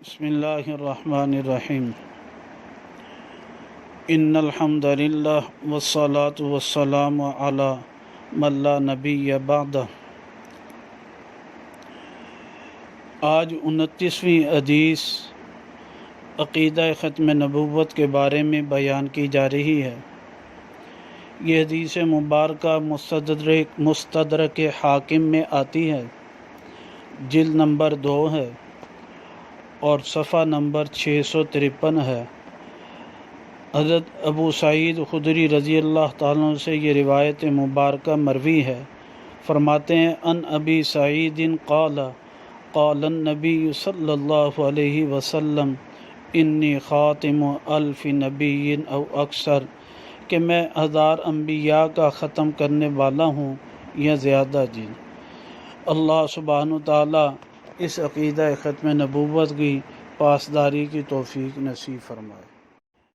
بسم اللہ الرحمن الرحیم ان الحمد للہ والصلاة والسلام علی من لا نبی بعدہ۔ آج 29ویں حدیث عقیدہ ختم نبوت کے بارے میں بیان کی جا رہی ہے۔ یہ حدیث مبارکہ مستدرک حاکم میں آتی ہے، جلد نمبر 2 ہے اور صفحہ نمبر 653 ہے۔ حضرت ابو سعید خدری رضی اللہ تعالیٰ عنہ سے یہ روایت مبارکہ مروی ہے۔ فرماتے ہیں ان ابی سعید قال قال النبی صلی اللہ علیہ وسلم انی خاتم الف نبی او اکثر، کہ میں 1000 انبیاء کا ختم کرنے والا ہوں یا زیادہ۔ جی اللہ سبحانہ تعالیٰ اس عقیدہ ختم نبوت کی پاسداری کی توفیق نصیب فرمائے۔